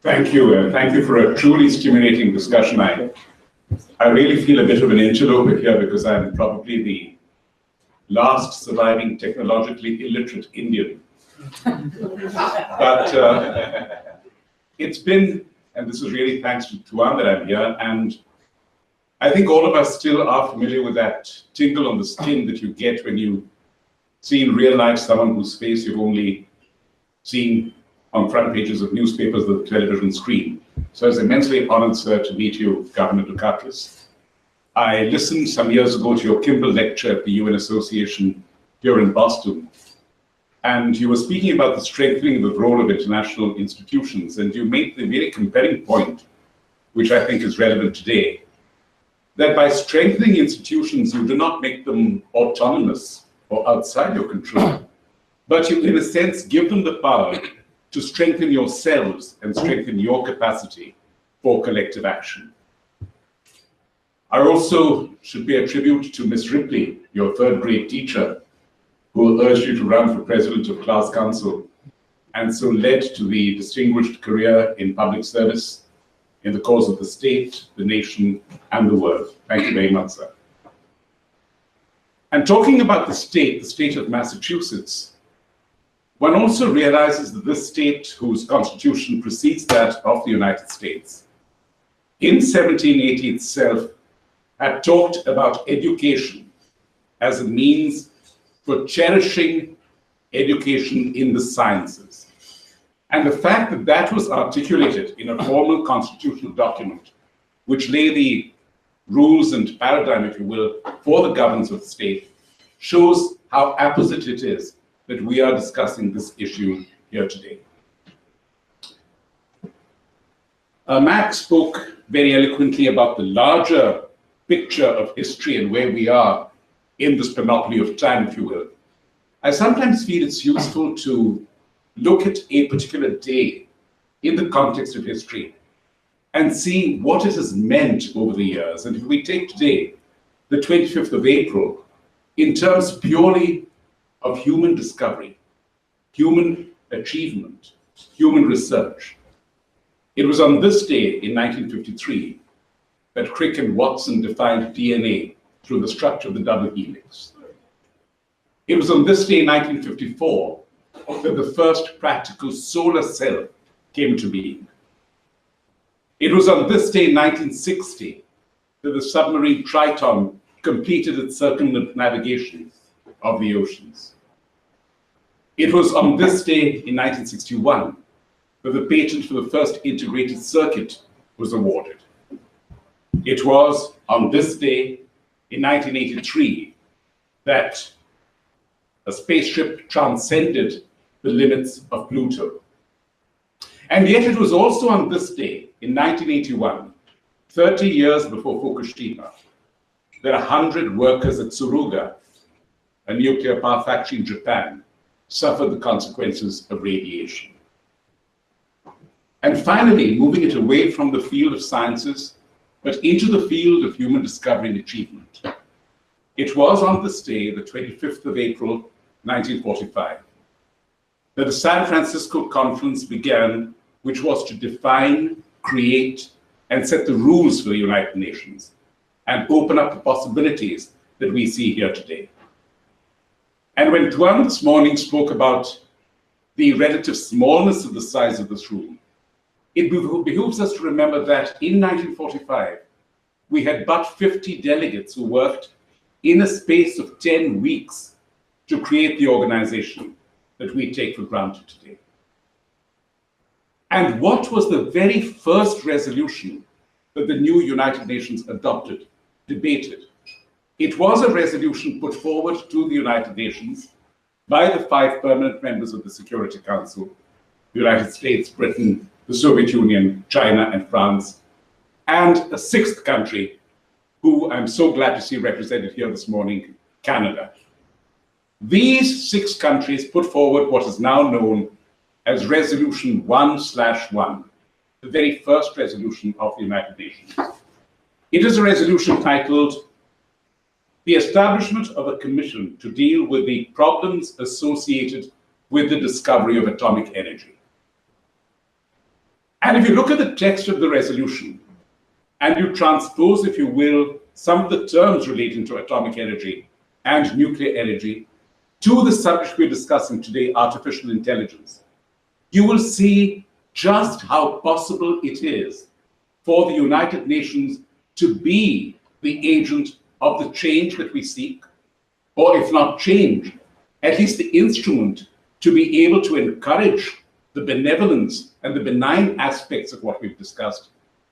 Thank you, and thank you for a truly stimulating discussion. I really feel a bit of an interloper here because I'm probably the last surviving technologically illiterate Indian. But it's been, and this is really thanks to Tuan that I'm here, and I think all of us still are familiar with that tingle on the skin that you get when you see in real life someone whose face you've only seen on front pages of newspapers or the television screen. So it's immensely honored, sir, to meet you, Governor Dukakis. I listened some years ago to your Kimball lecture at the UN Association here in Boston, and you were speaking about the strengthening of the role of international institutions, and you made the very compelling point, which I think is relevant today, that by strengthening institutions, you do not make them autonomous or outside your control, but you, in a sense, give them the power to strengthen yourselves and strengthen your capacity for collective action. I also should pay a tribute to Miss Ripley, your third grade teacher, who urged you to run for president of class council and so led to the distinguished career in public service in the cause of the state, the nation, and the world. Thank you very much, sir. And talking about the state of Massachusetts, one also realizes that this state, whose constitution precedes that of the United States, in 1780 itself had talked about education as a means for cherishing education in the sciences. And the fact that that was articulated in a formal constitutional document, which lay the rules and paradigm, if you will, for the governance of the state, shows how apposite it is that we are discussing this issue here today. Max spoke very eloquently about the larger picture of history and where we are in this panoply of time, if you will. I sometimes feel it's useful to look at a particular day in the context of history and see what it has meant over the years. And if we take today, the 25th of April, in terms purely of human discovery, human achievement, human research. It was on this day in 1953 that Crick and Watson defined DNA through the structure of the double helix. It was on this day in 1954 that the first practical solar cell came to being. It was on this day in 1960 that the submarine Triton completed its circumnavigation of the oceans. It was on this day in 1961 that the patent for the first integrated circuit was awarded. It was on this day in 1983 that a spaceship transcended the limits of Pluto. And yet it was also on this day in 1981, 30 years before Fukushima, that 100 workers at Tsuruga, a nuclear power factory in Japan, suffered the consequences of radiation. And finally, moving it away from the field of sciences, but into the field of human discovery and achievement. It was on this day, the 25th of April, 1945, that the San Francisco Conference began, which was to define, create, and set the rules for the United Nations, and open up the possibilities that we see here today. And when Tuan this morning spoke about the relative smallness of the size of this room, it behooves us to remember that in 1945, we had but 50 delegates who worked in a space of 10 weeks to create the organization that we take for granted today. And what was the very first resolution that the new United Nations adopted, debated? It was a resolution put forward to the United Nations by the 5 permanent members of the Security Council, the United States, Britain, the Soviet Union, China, and France, and a 6th country, who I'm so glad to see represented here this morning, Canada. These 6 countries put forward what is now known as Resolution 1/1, the very first resolution of the United Nations. It is a resolution titled, "The Establishment of a Commission to Deal with the Problems Associated with the Discovery of Atomic Energy." And if you look at the text of the resolution and you transpose, if you will, some of the terms relating to atomic energy and nuclear energy to the subject we're discussing today, artificial intelligence, you will see just how possible it is for the United Nations to be the agent of the change that we seek, or if not change, at least the instrument to be able to encourage the benevolence and the benign aspects of what we've discussed,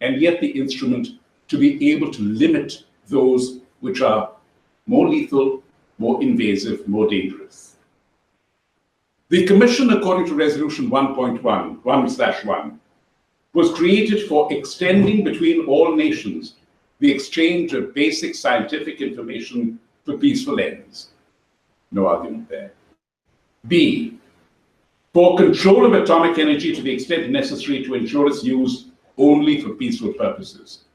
and yet the instrument to be able to limit those which are more lethal, more invasive, more dangerous. The Commission, according to Resolution 1.1/1, was created for extending between all nations the exchange of basic scientific information for peaceful ends. No argument there. B, for control of atomic energy to the extent necessary to ensure its use only for peaceful purposes.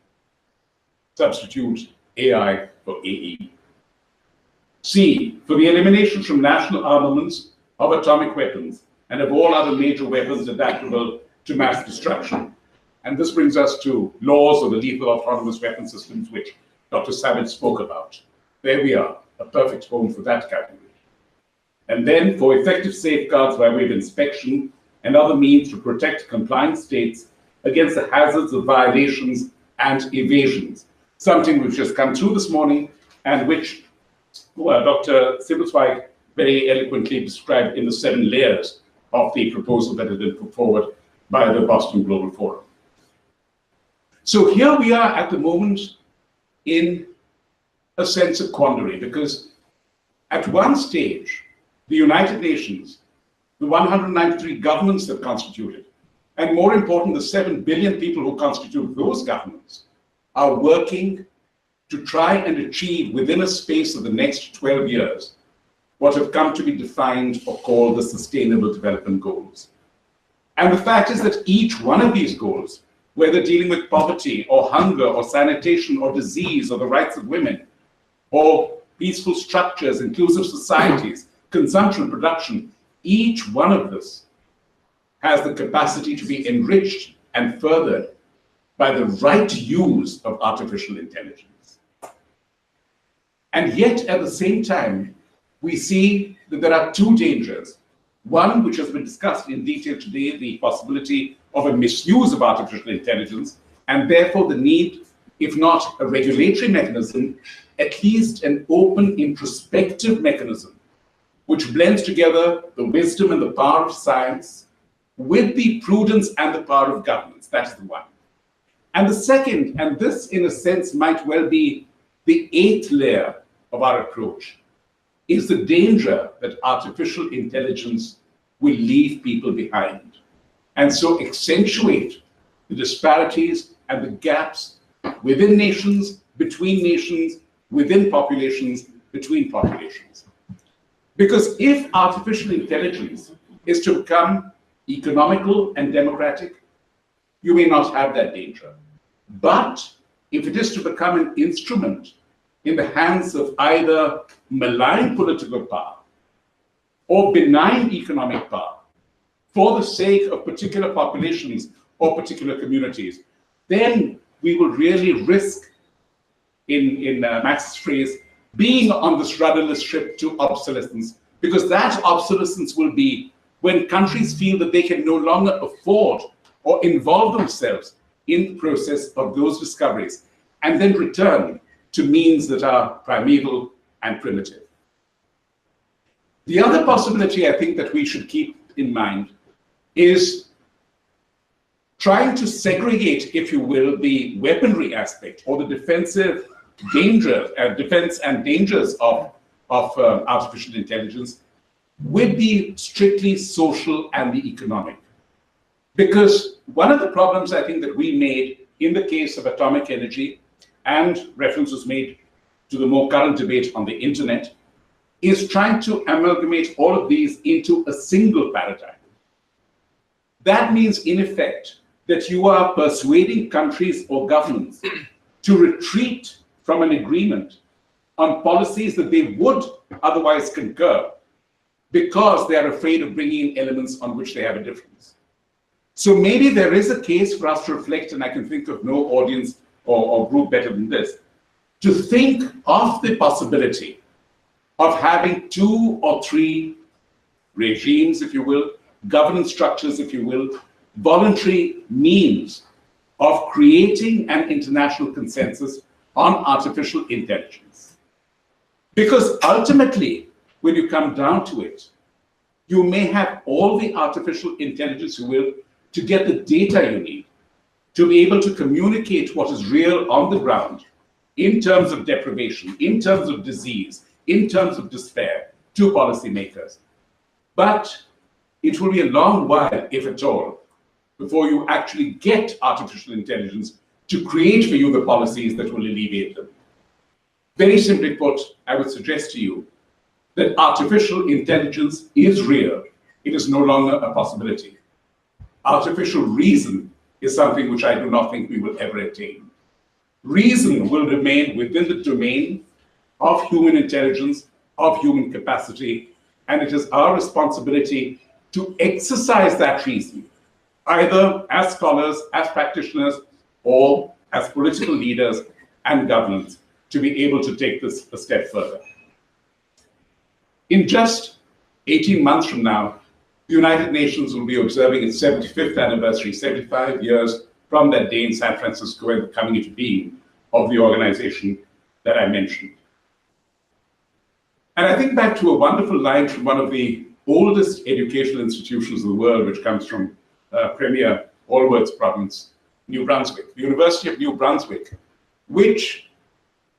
Substitute AI for AE. C, for the elimination from national armaments of atomic weapons and of all other major weapons adaptable to mass destruction. And this brings us to laws of the lethal autonomous weapon systems, which Dr. Savage spoke about. There we are, a perfect home for that category. And then for effective safeguards by way of inspection and other means to protect compliant states against the hazards of violations and evasions, something which has come through this morning and which Dr. Sibleswijk very eloquently described in the 7 layers of the proposal that had been put forward by the Boston Global Forum. So here we are at the moment in a sense of quandary, because at one stage, the United Nations, the 193 governments that constitute it, and more important, the 7 billion people who constitute those governments, are working to try and achieve within a space of the next 12 years what have come to be defined or called the Sustainable Development Goals. And the fact is that each one of these goals, whether dealing with poverty or hunger or sanitation or disease or the rights of women or peaceful structures, inclusive societies, consumption, production, each one of this has the capacity to be enriched and furthered by the right use of artificial intelligence. And yet, at the same time, we see that there are 2 dangers. One, which has been discussed in detail today, the possibility of a misuse of artificial intelligence, and therefore the need, if not a regulatory mechanism, at least an open, introspective mechanism, which blends together the wisdom and the power of science with the prudence and the power of governance. That's the one. And the second, and this in a sense might well be the 8th layer of our approach, is the danger that artificial intelligence will leave people behind, and so accentuate the disparities and the gaps within nations, within populations, between populations. Because if artificial intelligence is to become economical and democratic, you may not have that danger. But if it is to become an instrument in the hands of either malign political power or benign economic power for the sake of particular populations or particular communities, then we will really risk, in Max's phrase, being on this rudderless ship to obsolescence, because that obsolescence will be when countries feel that they can no longer afford or involve themselves in the process of those discoveries, and then return to means that are primeval and primitive. The other possibility I think that we should keep in mind is trying to segregate, if you will, the weaponry aspect or the defensive danger, defense and dangers of artificial intelligence with the strictly social and the economic. Because one of the problems I think that we made in the case of atomic energy, and reference was made to the more current debate on the internet, is trying to amalgamate all of these into a single paradigm. That means, in effect, that you are persuading countries or governments to retreat from an agreement on policies that they would otherwise concur because they are afraid of bringing in elements on which they have a difference. So maybe there is a case for us to reflect, and I can think of no audience or group better than this, to think of the possibility of having 2 or 3 regimes, if you will, governance structures, if you will, voluntary means of creating an international consensus on artificial intelligence. Because ultimately, when you come down to it, you may have all the artificial intelligence you will to get the data you need to be able to communicate what is real on the ground in terms of deprivation, in terms of disease, in terms of despair to policymakers. But it will be a long while, if at all, before you actually get artificial intelligence to create for you the policies that will alleviate them. Very simply put, I would suggest to you that artificial intelligence is real. It is no longer a possibility. Artificial reason is something which I do not think we will ever attain. Reason will remain within the domain of human intelligence, of human capacity, and it is our responsibility to exercise that reason, either as scholars, as practitioners, or as political leaders and governments, to be able to take this a step further. In just 18 months from now, the United Nations will be observing its 75th anniversary, 75 years from that day in San Francisco and the coming into being of the organization that I mentioned. And I think back to a wonderful line from one of the oldest educational institutions in the world, which comes from Premier Allward's province, New Brunswick, the University of New Brunswick, which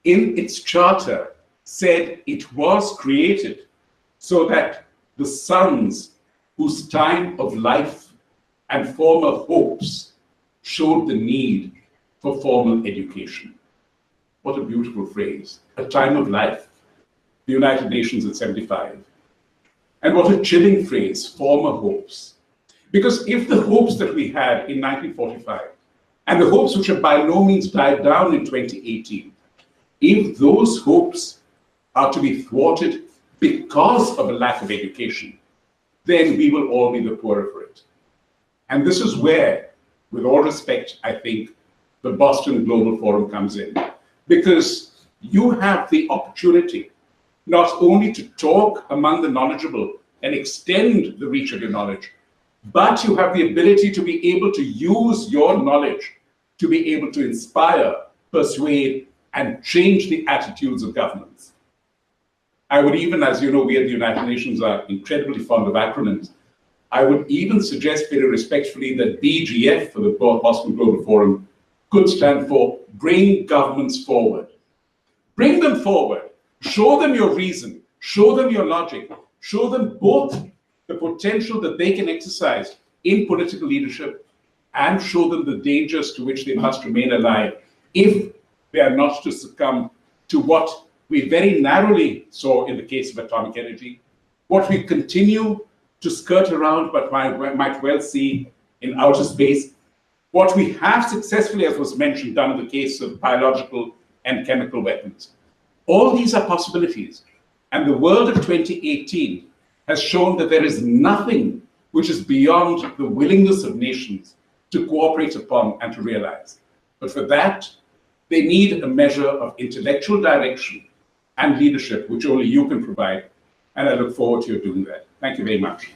in its charter said it was created so that the sons whose time of life and former hopes showed the need for formal education. What a beautiful phrase, a time of life, the United Nations at 75. And what a chilling phrase, former hopes. Because if the hopes that we had in 1945, and the hopes which have by no means died down in 2018, if those hopes are to be thwarted because of a lack of education, then we will all be the poorer for it. And this is where, with all respect, I think the Boston Global Forum comes in. Because you have the opportunity not only to talk among the knowledgeable and extend the reach of your knowledge, but you have the ability to be able to use your knowledge to be able to inspire, persuade, and change the attitudes of governments. I would even, as you know, we at the United Nations are incredibly fond of acronyms. I would even suggest very respectfully that BGF, for the Boston Global Forum, could stand for Bring Governments Forward. Bring them forward. Show them your reason. Show them your logic. Show them both the potential that they can exercise in political leadership and show them the dangers to which they must remain alive if they are not to succumb to what we very narrowly saw in the case of atomic energy, what we continue to skirt around but might well see in outer space, what we have successfully, as was mentioned, done in the case of biological and chemical weapons. All these are possibilities. And the world of 2018 has shown that there is nothing which is beyond the willingness of nations to cooperate upon and to realize. But for that, they need a measure of intellectual direction and leadership, which only you can provide. And I look forward to your doing that. Thank you very much.